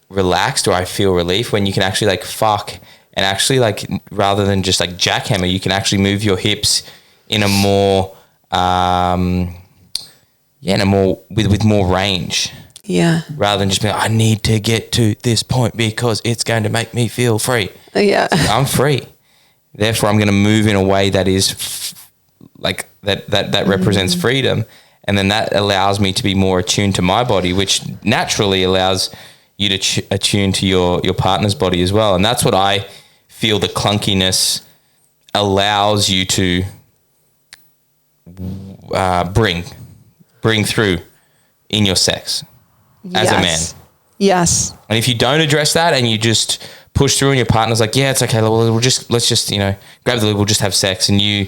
relaxed, or I feel relief, when you can actually, like, fuck, and actually, like, rather than just, like, jackhammer, you can actually move your hips in a more, with more range. Yeah. Rather than just being, I need to get to this point because it's going to make me feel free. Yeah. I'm free. Therefore, I'm going to move in a way that is that represents freedom. And then that allows me to be more attuned to my body, which naturally allows you to attune to your partner's body as well. And that's what I feel the clunkiness allows you to bring through in your sex as a man. Yes. And if you don't address that and you just push through and your partner's like, yeah, it's okay, well, let's just grab the lid, we'll just have sex, and you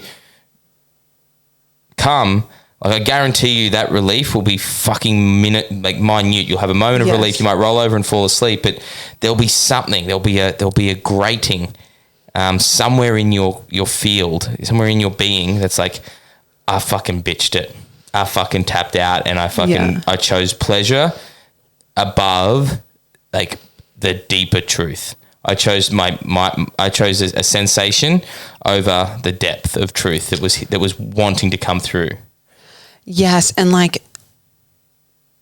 come, like, I guarantee you that relief will be fucking minute You'll have a moment of relief. You might roll over and fall asleep, but there'll be something. There'll be a grating somewhere in your field, somewhere in your being that's like, I fucking bitched it. I fucking tapped out, and I chose pleasure above, like, the deeper truth. I chose I chose a sensation over the depth of truth that was wanting to come through. Yes, and, like,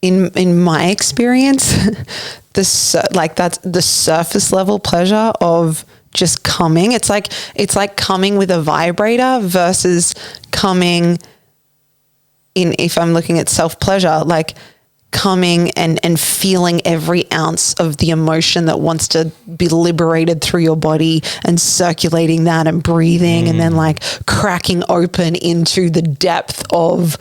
in my experience, that's the surface level pleasure of just coming. It's like coming with a vibrator versus coming if I'm looking at self-pleasure, like coming and feeling every ounce of the emotion that wants to be liberated through your body and circulating that and breathing and then like cracking open into the depth of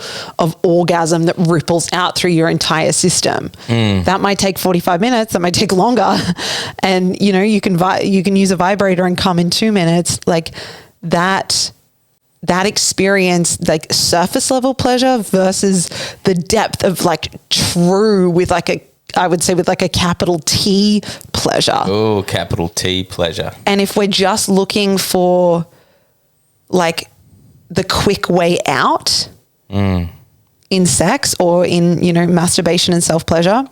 orgasm that ripples out through your entire system. That might take 45 minutes, that might take longer. And you know, you can use a vibrator and come in 2 minutes. Like that experience, like surface level pleasure versus the depth of like true with like I would say with like a capital T pleasure. Oh, capital T pleasure. And if we're just looking for like the quick way out in sex or in, you know, masturbation and self-pleasure,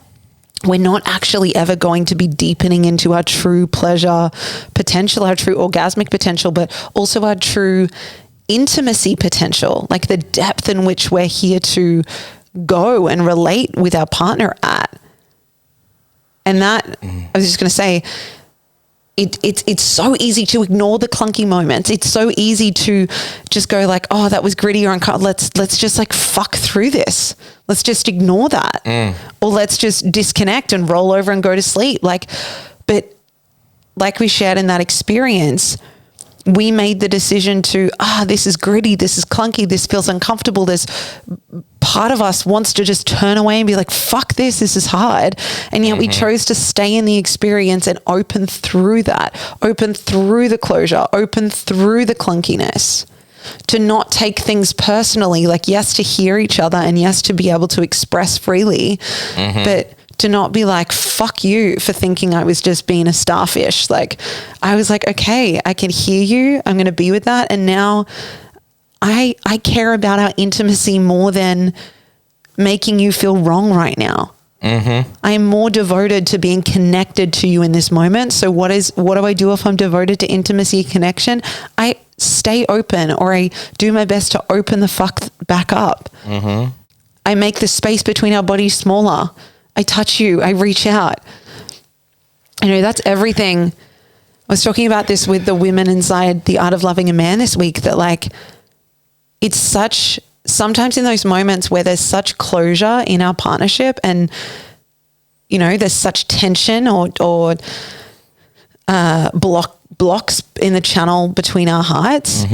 we're not actually ever going to be deepening into our true pleasure potential, our true orgasmic potential, but also our true intimacy potential, like the depth in which we're here to go and relate with our partner at. And that, I was just going to say, it's so easy to ignore the clunky moments. It's so easy to just go like, oh, that was gritty or uncomfortable. Let's just like fuck through this. Let's just ignore that. Or let's just disconnect and roll over and go to sleep. But like we shared in that experience, we made the decision to, this is gritty, this is clunky, this feels uncomfortable. This part of us wants to just turn away and be like, fuck this is hard. And yet we chose to stay in the experience and open through that, open through the closure, open through the clunkiness, to not take things personally, like yes, to hear each other and yes, to be able to express freely, but to not be like, fuck you for thinking I was just being a starfish. Like I was like, okay, I can hear you. I'm going to be with that. And now I care about our intimacy more than making you feel wrong right now. I'm more devoted to being connected to you in this moment. So what do I do if I'm devoted to intimacy connection? I stay open, or I do my best to open the fuck back up. I make the space between our bodies smaller. I touch you, I reach out. You know, that's everything. I was talking about this with the women inside The Art of Loving a Man this week, that like, it's sometimes in those moments where there's such closure in our partnership and, you know, there's such tension or blocks in the channel between our hearts.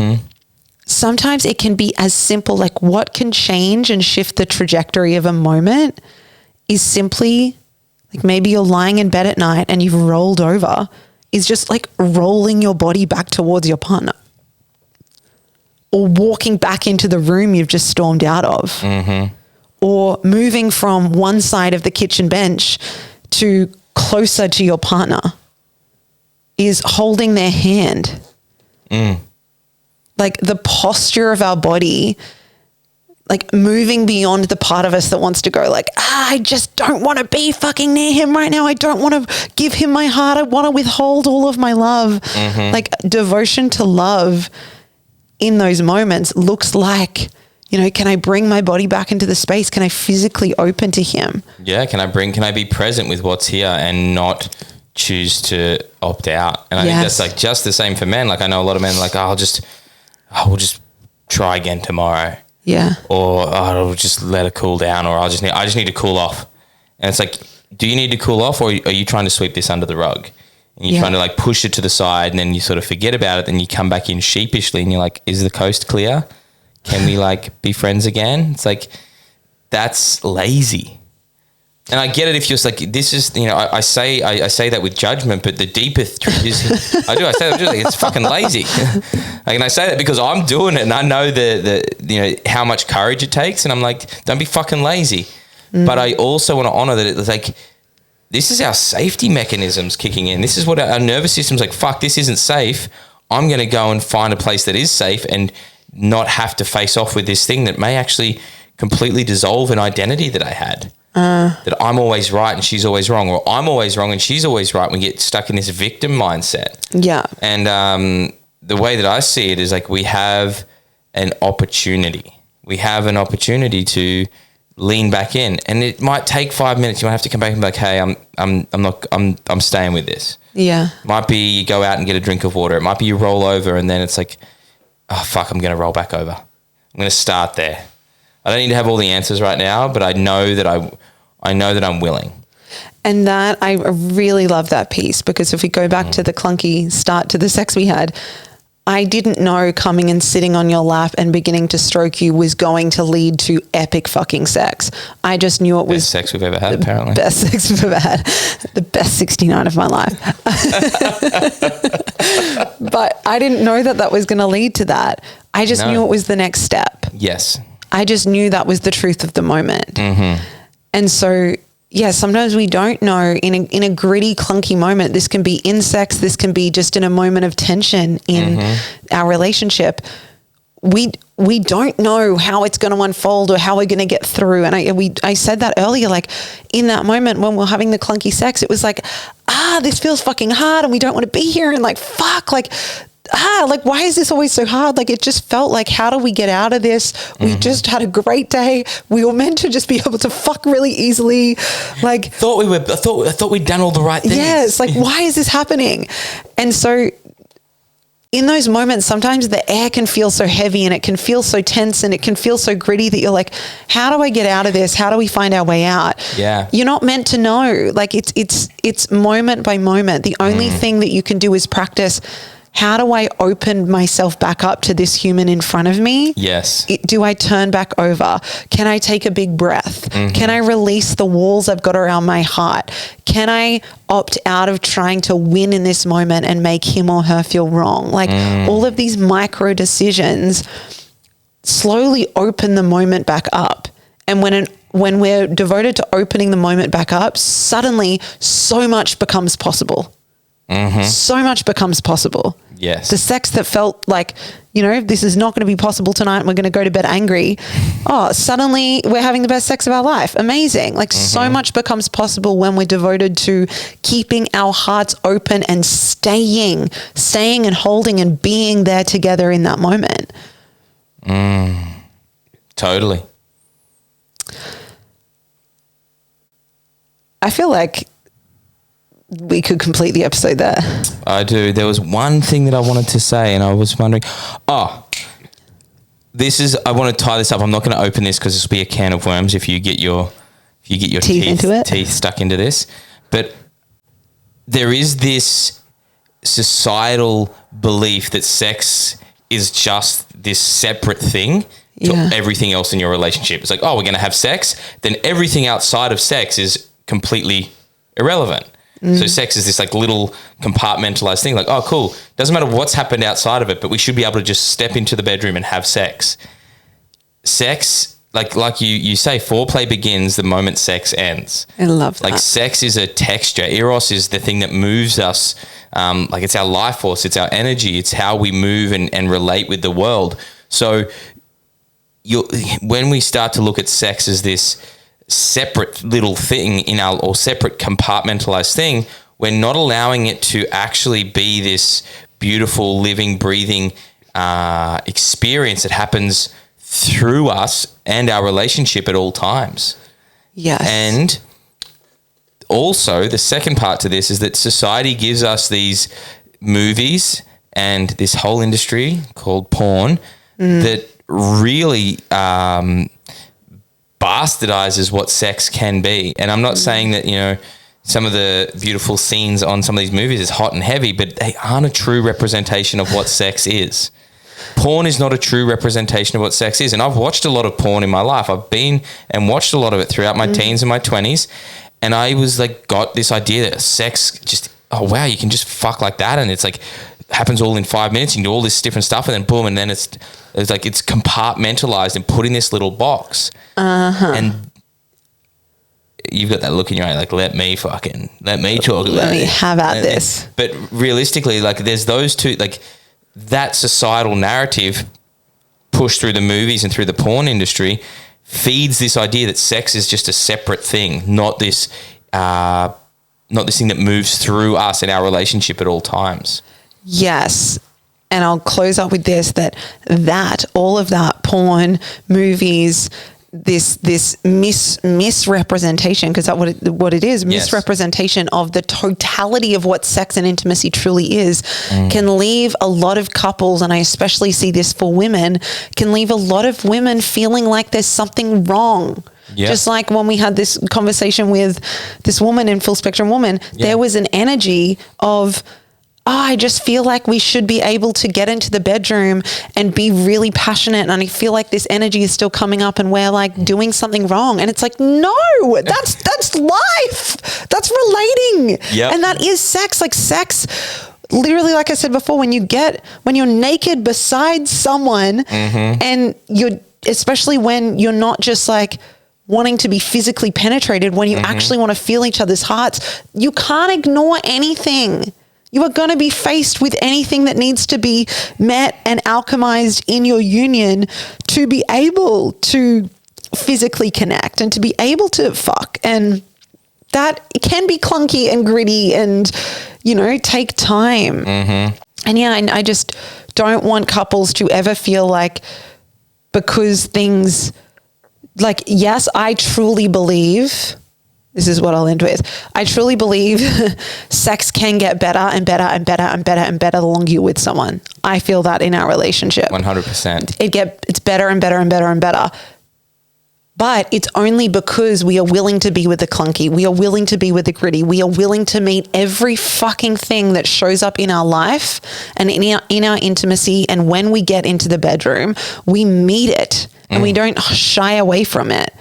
Sometimes it can be as simple, like what can change and shift the trajectory of a moment is simply like, maybe you're lying in bed at night and you've rolled over, is just like rolling your body back towards your partner, or walking back into the room you've just stormed out of, or moving from one side of the kitchen bench to closer to your partner, is holding their hand. Like the posture of our body, like moving beyond the part of us that wants to go like, I just don't want to be fucking near him right now. I don't want to give him my heart. I want to withhold all of my love. Like devotion to love in those moments looks like, you know, can I bring my body back into the space? Can I physically open to him? Yeah. Can I be present with what's here and not choose to opt out? And I think that's like just the same for men. Like I know a lot of men are like, we'll just try again tomorrow. Yeah. Or I'll just let it cool down, or I just need to cool off. And it's like, do you need to cool off, or are you trying to sweep this under the rug? And you're trying to like push it to the side, and then you sort of forget about it. Then you come back in sheepishly and you're like, is the coast clear? Can we like be friends again? It's like, that's lazy. And I get it if you're like, this is, you know, I say that with judgment, but the deeper truth is, I say that like, it's fucking lazy. Like, and I say that because I'm doing it and I know the you know, how much courage it takes. And I'm like, don't be fucking lazy. But I also want to honor that it's like, this is our safety mechanisms kicking in. This is what our nervous system's like, fuck, this isn't safe. I'm going to go and find a place that is safe and not have to face off with this thing that may actually completely dissolve an identity that I had. That I'm always right and she's always wrong, or I'm always wrong and she's always right. We get stuck in this victim mindset. Yeah. And the way that I see it is like, we have an opportunity. We have an opportunity to lean back in, and it might take 5 minutes. You might have to come back and be like, hey, I'm staying with this. Yeah. Might be you go out and get a drink of water. It might be you roll over, and then it's like, oh fuck, I'm going to roll back over. I'm going to start there. I don't need to have all the answers right now, but I know that I'm willing. And that, I really love that piece, because if we go back to the clunky start to the sex we had, I didn't know coming and sitting on your lap and beginning to stroke you was going to lead to epic fucking sex. I just knew it was Best sex we've ever had, apparently. Best sex we've ever had. The best 69 of my life. But I didn't know that was going to lead to that. I just knew it was the next step. Yes. I just knew that was the truth of the moment. Mm-hmm. And so, yeah, sometimes we don't know in a gritty, clunky moment. This can be in sex. This can be just in a moment of tension in our relationship. We don't know how it's going to unfold or how we're going to get through. And I said that earlier, like in that moment when we're having the clunky sex, it was like, this feels fucking hard and we don't want to be here. And like, fuck, like why is this always so hard? Like, it just felt like, how do we get out of this? We just had a great day. We were meant to just be able to fuck really easily. Like, I thought we'd done all the right things. Yes. Like, why is this happening? And so in those moments, sometimes the air can feel so heavy and it can feel so tense and it can feel so gritty that you're like, how do I get out of this? How do we find our way out? Yeah. You're not meant to know. Like, it's moment by moment. The only thing that you can do is practice. How do I open myself back up to this human in front of me? Yes. Do I turn back over? Can I take a big breath? Can I release the walls I've got around my heart? Can I opt out of trying to win in this moment and make him or her feel wrong? Like all of these micro decisions slowly open the moment back up. And when we're devoted to opening the moment back up, suddenly so much becomes possible. So much becomes possible. Yes. The sex that felt like, this is not going to be possible tonight. We're going to go to bed angry. Suddenly we're having the best sex of our life. Amazing. Like so much becomes possible when we're devoted to keeping our hearts open and staying and holding and being there together in that moment. Totally. I feel like we could complete the episode there. I do. There was one thing that I wanted to say, and I was wondering. I want to tie this up. I'm not going to open this because this will be a can of worms if you get your teeth stuck into this. But there is this societal belief that sex is just this separate thing to everything else in your relationship. It's like, we're going to have sex, then everything outside of sex is completely irrelevant. So sex is this like little compartmentalized thing, like, cool. Doesn't matter what's happened outside of it, but we should be able to just step into the bedroom and have sex. Sex, like you say, foreplay begins the moment sex ends. I love that. Like sex is a texture. Eros is the thing that moves us. Like it's our life force. It's our energy. It's how we move and relate with the world. So when we start to look at sex as this separate little thing or separate compartmentalized thing, we're not allowing it to actually be this beautiful living, breathing experience that happens through us and our relationship at all times. Yes. And also the second part to this is that society gives us these movies and this whole industry called porn that really bastardizes what sex can be. And I'm not saying that, some of the beautiful scenes on some of these movies is hot and heavy, but they aren't a true representation of what sex is. Porn is not a true representation of what sex is. And I've watched a lot of porn in my life. I've been and watched a lot of it throughout my teens and my 20s. And I was like, got this idea that sex just, you can just fuck like that. And it's like, happens all in 5 minutes. You can do all this different stuff and then boom. And then it's like, it's compartmentalized and put in this little box. And you've got that look in your eye, like, let me talk about it. Let me have at this. But realistically, like there's those two, like that societal narrative pushed through the movies and through the porn industry feeds this idea that sex is just a separate thing, not this thing that moves through us in our relationship at all times. Yes. And I'll close up with this, that all of that porn, movies, this misrepresentation, because that's what it is, Yes. misrepresentation of the totality of what sex and intimacy truly is, can leave a lot of couples, and I especially see this for women, can leave a lot of women feeling like there's something wrong. Yeah. Just like when we had this conversation with this woman in Full Spectrum Woman, there was an energy of, I just feel like we should be able to get into the bedroom and be really passionate. And I feel like this energy is still coming up and we're like doing something wrong. And it's like, no, that's life. That's relating. Yep. And that is sex. Like sex, literally, like I said before, when you're naked beside someone and especially when you're not just like wanting to be physically penetrated, when you actually want to feel each other's hearts, you can't ignore anything. You are going to be faced with anything that needs to be met and alchemized in your union to be able to physically connect and to be able to fuck. And that can be clunky and gritty and, take time. And I just don't want couples to ever feel like, because things like, yes, I truly believe, this is what I'll end with, I truly believe sex can get better and better and better and better and better the longer you're with someone. I feel that in our relationship. 100%. It's better and better and better and better. But it's only because we are willing to be with the clunky. We are willing to be with the gritty. We are willing to meet every fucking thing that shows up in our life and in our intimacy. And when we get into the bedroom, we meet it and we don't shy away from it.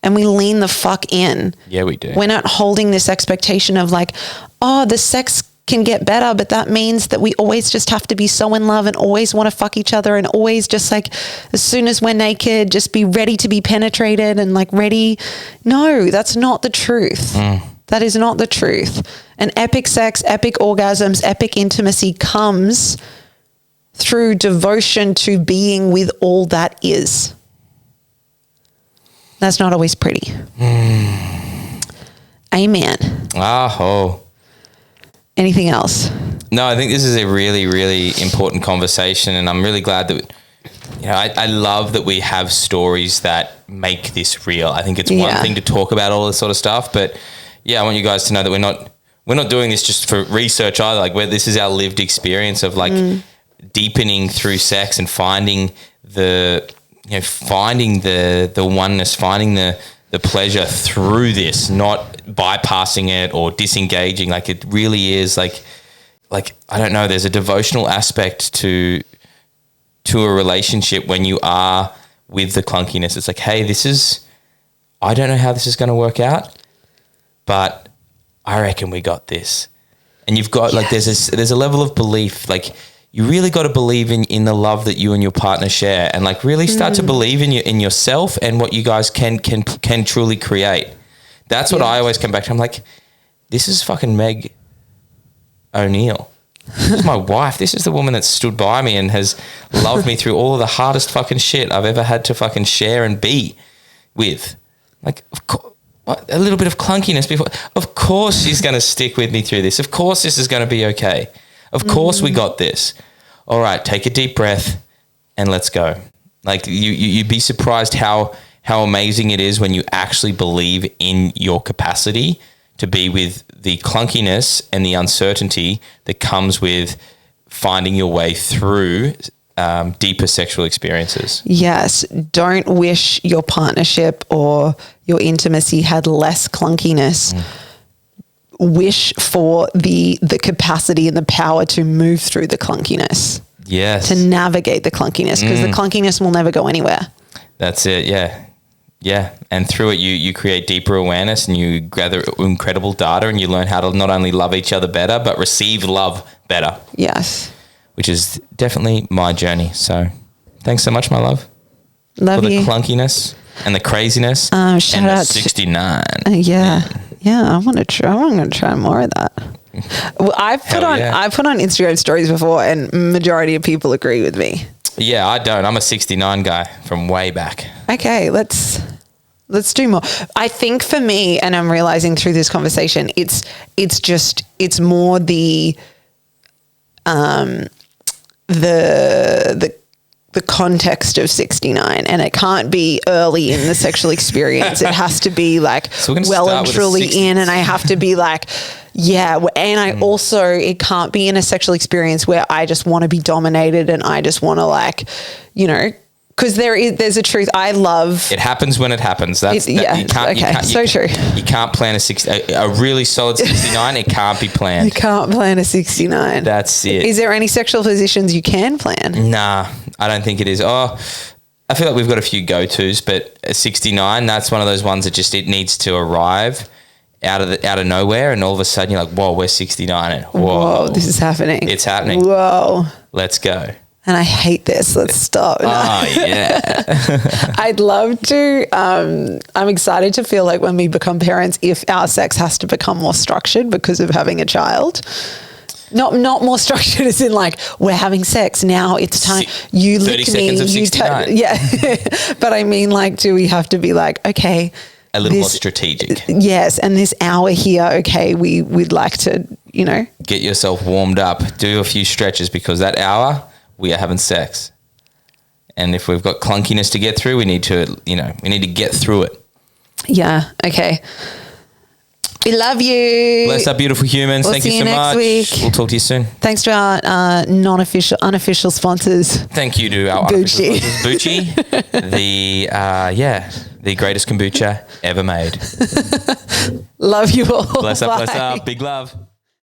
And we lean the fuck in. Yeah, we do. We're not holding this expectation of like, oh, the sex can get better, but that means that we always just have to be so in love and always want to fuck each other and always just like, as soon as we're naked, just be ready to be penetrated and like ready. No, that's not the truth. That is not the truth. And epic sex, epic orgasms, epic intimacy comes through devotion to being with all that is. That's not always pretty. Amen. Anything else? No, I think this is a really, really important conversation, and I'm really glad that, I love that we have stories that make this real. I think it's one thing to talk about all this sort of stuff, but I want you guys to know that we're not doing this just for research either. Like, this is our lived experience of like deepening through sex and finding the oneness, finding the pleasure through this, not bypassing it or disengaging. Like, it really is like, I don't know, there's a devotional aspect to a relationship when you are with the clunkiness. It's like, hey, I don't know how this is going to work out, but I reckon we got this. And you've got like, there's a level of belief, like, you really got to believe in the love that you and your partner share, and like really start to believe in yourself and what you guys can truly create. That's what I always come back to. I'm like, this is fucking Meg O'Neill. This is my wife. This is the woman that stood by me and has loved me through all of the hardest fucking shit I've ever had to fucking share and be with. Like, of course, a little bit of clunkiness before. Of course she's going to stick with me through this. Of course this is going to be okay. Of course we got this. All right, take a deep breath and let's go. Like, you'd be surprised how amazing it is when you actually believe in your capacity to be with the clunkiness and the uncertainty that comes with finding your way through deeper sexual experiences. Yes. Don't wish your partnership or your intimacy had less clunkiness. Wish for the capacity and the power to move through the clunkiness. Yes. To navigate the clunkiness, because the clunkiness will never go anywhere. That's it. Yeah. Yeah. And through it, you create deeper awareness and you gather incredible data and you learn how to not only love each other better, but receive love better. Yes. Which is definitely my journey. So thanks so much, my love. Love for you. the clunkiness and the craziness. Shout and out the 69. Yeah, I'm gonna try more of that. Well, I've put on Instagram stories before, and majority of people agree with me. Yeah, I don't. I'm a 69 guy from way back. Okay, let's do more. I think for me, and I'm realizing through this conversation, it's more the the context of 69, and it can't be early in the sexual experience. It has to be like well and truly in, and I have to be like, yeah. And I also, it can't be in a sexual experience where I just want to be dominated and I just want to like, you know, because there's a truth. I love it. Happens when it happens. That's true. You can't plan a really solid 69. It can't be planned. You can't plan a 69. That's it. Is there any sexual positions you can plan? Nah, I don't think it is. Oh, I feel like we've got a few go-tos, but a 69, that's one of those ones that just, it needs to arrive out of nowhere, and all of a sudden you're like, whoa, we're 69, and whoa, this is happening. It's happening. Whoa. Let's go. And I hate this. Let's stop. Oh, yeah. I'd love to. I'm excited to feel like when we become parents, if our sex has to become more structured because of having a child. Not more structured as in like, we're having sex, now it's time. You 30 lick seconds me. of 69. Yeah. But I mean, like, do we have to be like, okay. A little more strategic. Yes. And this hour here, okay, we'd like to, you know. Get yourself warmed up. Do a few stretches, because that hour, we are having sex. And if we've got clunkiness to get through, we need to get through it. Yeah. Okay. We love you. Bless our beautiful humans. We'll Thank you see so you next much. week. We'll talk to you soon. Thanks to our unofficial sponsors. Thank you to our unofficial sponsors. Bucci, the greatest kombucha ever made. Love you all. Bless up, bless up. Big love.